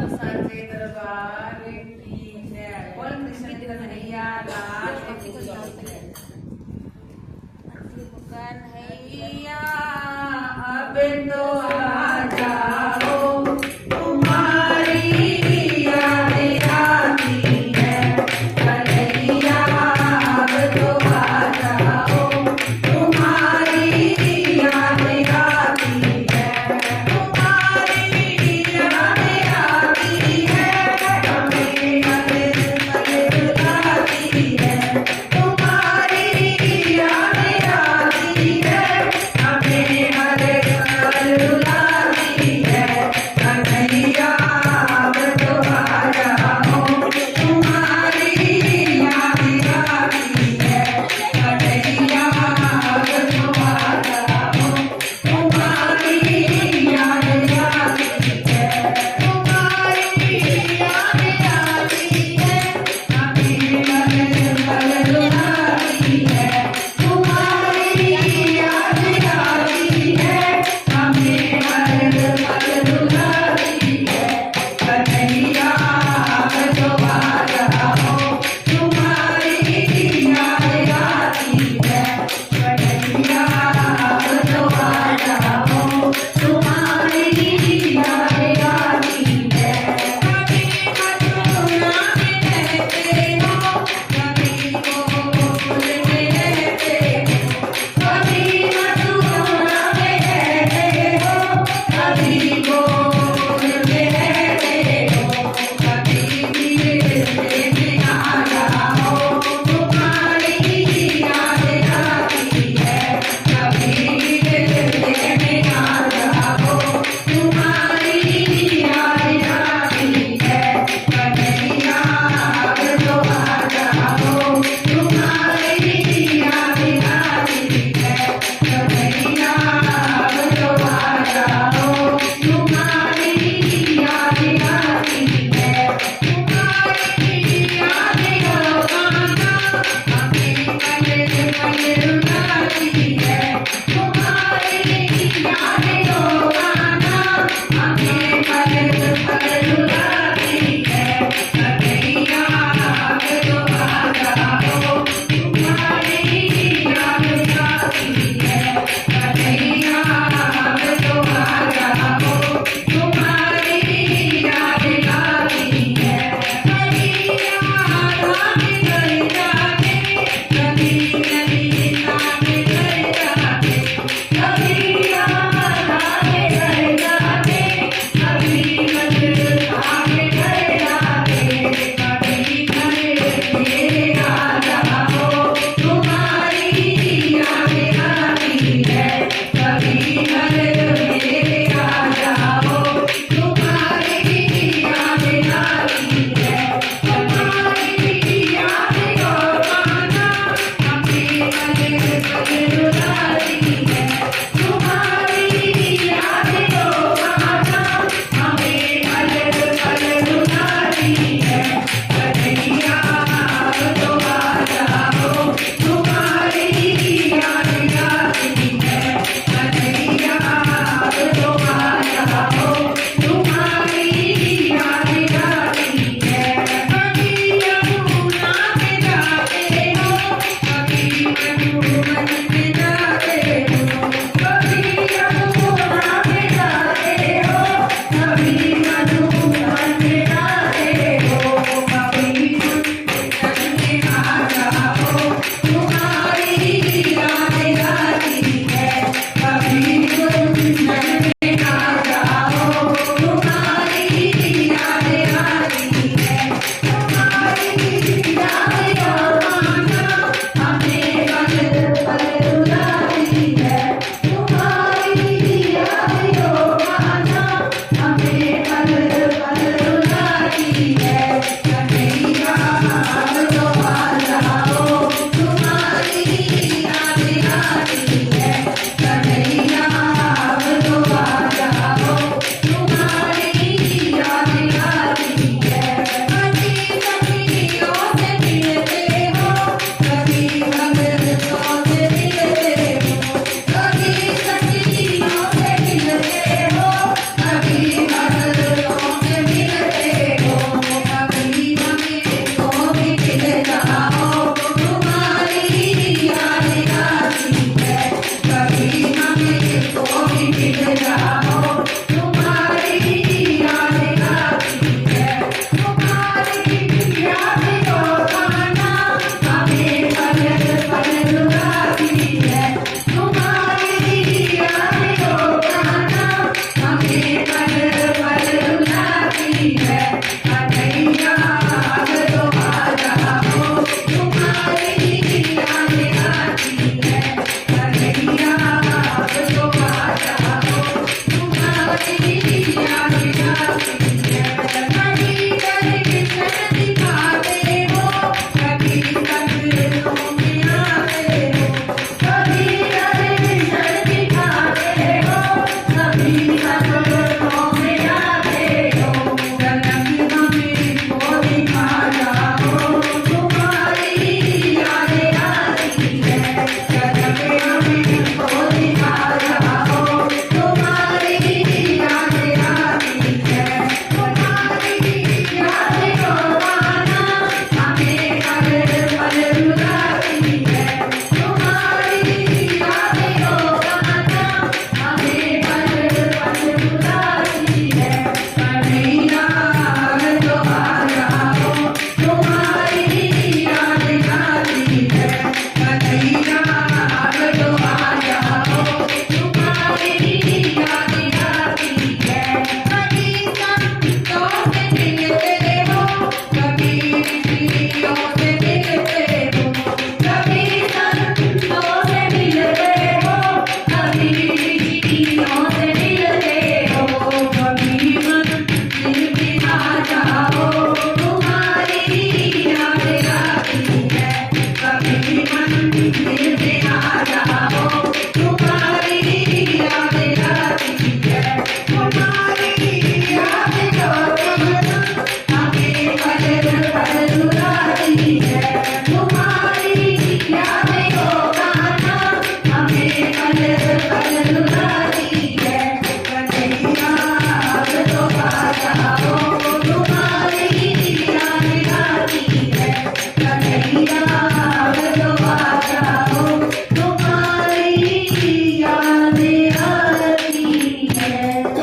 साचे दरबार की जय। बोल कृष्ण कन्हैया लाल की जय। कन्हैया अब तो आ जाओ, तुम्हारी याद आती है। कन्हैया अब तो आ जाओ, तुम्हारी याद आती है। तुम्हारी याद आती है, हमें हर पल रुलाती है। तुम्हारी याद आती है, हमें हर पल रुलाती है। कन्हैया अब तो आ जाओ, तुम्हारी याद आती है। कन्हैया अब तो आ जाओ, तुम्हारी याद आती है। तुम्हारी याद आती है, हमें पल पल रुलाती है। तुम्हारी याद आती है, हमें हर पल रुलाती है। कन्हैया अब तो आ जाओ, तुम्हारी याद आती है। कन्हैया अब तो आ जाओ, तुम्हारी याद आती है। कभी मथुरा में रहते हो, कभी गोकुल में रहते हो। कभी मथुरा में रहते हो, कभी गोकुल में रहते हो। कभी दिल में आ जाओ, तुम्हारी याद आती है। कभी दिल में आ जाओ, तुम्हारी याद आती है। कन्हैया अब तो आ जाओ, तुम्हारी याद आती है। कन्हैया अब तो आ जाओ, तुम्हारी याद आती है। तुम्हारी याद रोजाना हमें पल पल रुलाती है। तुम्हारी याद रोजाना हमें पल पल रुलाती है। कन्हैया अब तो आ जाओ, तुम्हारी याद आती है। कन्हैया अब तो आ जाओ, तुम्हारी याद आती है। कभी राधा में घर जाते, कभी नैना में घर जाते। कभी राधा में घर जाते, कभी मथुरा में घर जाते। कभी घर में आ जाओ, तुम्हारी याद आती है। कभी घर में आ जाओ, तुम्हारी याद आती है। तुम्हारी याद रोजाना हमें पल पल रुलाती है। तुम्हारी याद रोजाना हमें पल पल रुलाती है। कन्हैया अब तो आ जाओ, तुम्हारी याद आती है। कन्हैया अब तो आ जाओ, तुम्हारी याद आती है। कभी यमुना में जाते हो, कभी मधुबन में जाते हो। कभी यमुना में जाते हो, कभी मधुबन में जाते हो। कभी कुंदन में आ जाओ, तुम्हारी याद आती है। कभी कुंदन में आ जाओ, तुम्हारी याद आती है। तुम्हारी याद रोजाना हमें पल पल रुलाती है। तुम्हारी याद रोजाना हमें पल की